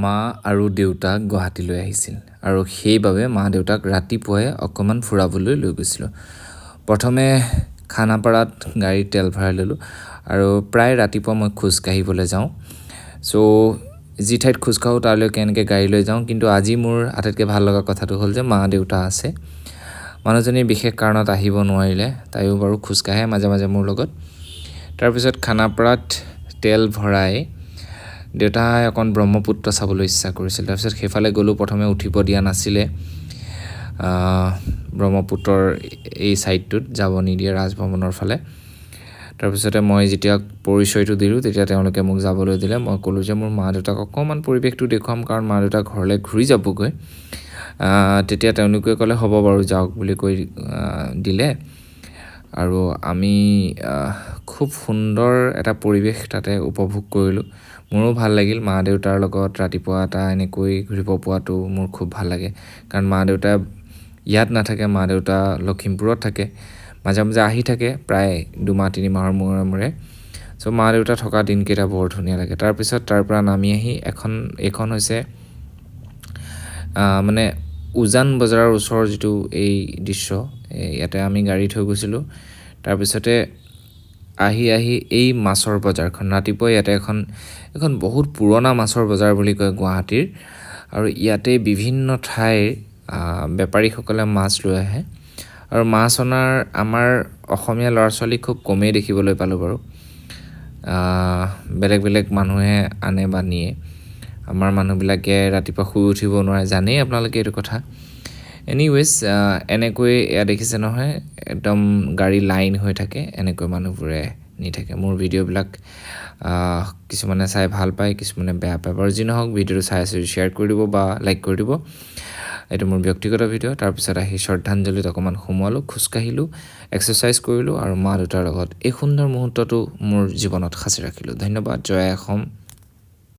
মা আৰু দেউতা গুৱাহাটীলৈ আহিছিল আৰু সেইবাবে মা দেউতাক ৰাতিপুৱাই অকণমান ফুৰাবলৈ লৈ গৈছিলোঁ। প্ৰথমে খানাপাৰাত গাড়ীত তেল ভৰাই ল'লোঁ আৰু প্ৰায় ৰাতিপুৱা মই খোজকাঢ়িবলৈ যাওঁ। ছ' যি ঠাইত খোজকাঢ়োঁ তালৈকে এনেকৈ গাড়ী লৈ যাওঁ, কিন্তু আজি মোৰ আটাইতকৈ ভাল লগা কথাটো হ'ল যে মা দেউতা আছে। মানুহজনী বিশেষ কাৰণত আহিব নোৱাৰিলে, তাইও বাৰু খোজকাঢ়ে মাজে মাজে মোৰ লগত। তাৰপিছত খানাপাৰাত তেল ভৰাই দেউতাই অকণ ব্ৰহ্মপুত্ৰ চাবলৈ ইচ্ছা কৰিছিল। তাৰপিছত সেইফালে গ'লোঁ, প্ৰথমে উঠিব দিয়া নাছিলে, ব্ৰহ্মপুত্ৰৰ এই ছাইডটোত যাব নিদিয়ে ৰাজভৱনৰ ফালে। তাৰপিছতে মই যেতিয়া পৰিচয়টো দিলোঁ তেতিয়া তেওঁলোকে মোক যাবলৈ দিলে। মই ক'লোঁ যে মোৰ মা দেউতাক অকণমান পৰিৱেশটো দেখুৱাম, কাৰণ মা দেউতা ঘৰলৈ ঘূৰি যাবগৈ। তেতিয়া তেওঁলোকে ক'লে হ'ব বাৰু যাওক বুলি কৈ দিলে আৰু আমি খুব সুন্দৰ এটা পৰিৱেশ তাতে উপভোগ কৰিলোঁ। মোৰো ভাল লাগিল মা দেউতাৰ লগত ৰাতিপুৱা এটা এনেকৈ ঘূৰিব পোৱাটো মোৰ খুব ভাল লাগে, কাৰণ মা দেউতা ইয়াত নাথাকে, মা দেউতা লখিমপুৰত থাকে, মাজে মাজে আহি থাকে প্ৰায় 2-3 মাহৰ মূৰে মূৰে। ছ' মা দেউতা থকা দিনকেইটা বৰ ধুনীয়া লাগে। তাৰপিছত তাৰ পৰা নামি আহি এইখন হৈছে মানে উজান বজাৰৰ ওচৰৰ যিটো এই দৃশ্য, ইয়াতে আমি গাড়ী থৈ গৈছিলোঁ। তাৰপিছতে আহি এই মাছৰ বজাৰখন, ৰাতিপুৱা ইয়াতে এখন বহুত পুৰণা মাছৰ বজাৰ বুলি কয় গুৱাহাটীৰ, আৰু ইয়াতে বিভিন্ন ঠাইৰ বেপাৰীসকলে মাছ লৈ আহে আৰু মাছ অনাৰ আমাৰ অসমীয়া ল'ৰা ছোৱালী খুব কমেই দেখিবলৈ পালোঁ বাৰু। বেলেগ বেলেগ মানুহে আনে বা নিয়ে, আমাৰ মানুহবিলাকে ৰাতিপুৱা শুই উঠিব নোৱাৰে, জানেই আপোনালোকে এইটো কথা। এনিৱেজ এনেকৈ এয়া দেখিছে নহয়, একদম গাড়ী লাইন হৈ থাকে, এনেকৈ মানুহবোৰে নি থাকে। মোৰ ভিডিঅ'বিলাক কিছুমানে চাই ভাল পায়, কিছুমানে বেয়া পায় বাৰু। যি নহওক, ভিডিঅ'টো চাই আছোঁ শ্বেয়াৰ কৰি দিব বা লাইক কৰি দিব। এইটো মোৰ ব্যক্তিগত ভিডিঅ'। তাৰপিছত আহি শ্ৰদ্ধাঞ্জলিত অকণমান সোমোৱালোঁ, খোজকাঢ়িলোঁ, এক্সাৰচাইজ কৰিলোঁ আৰু মা দেউতাৰ লগত এই সুন্দৰ মুহূৰ্তটো মোৰ জীৱনত সাঁচি ৰাখিলোঁ। ধন্যবাদ। জয় অসম।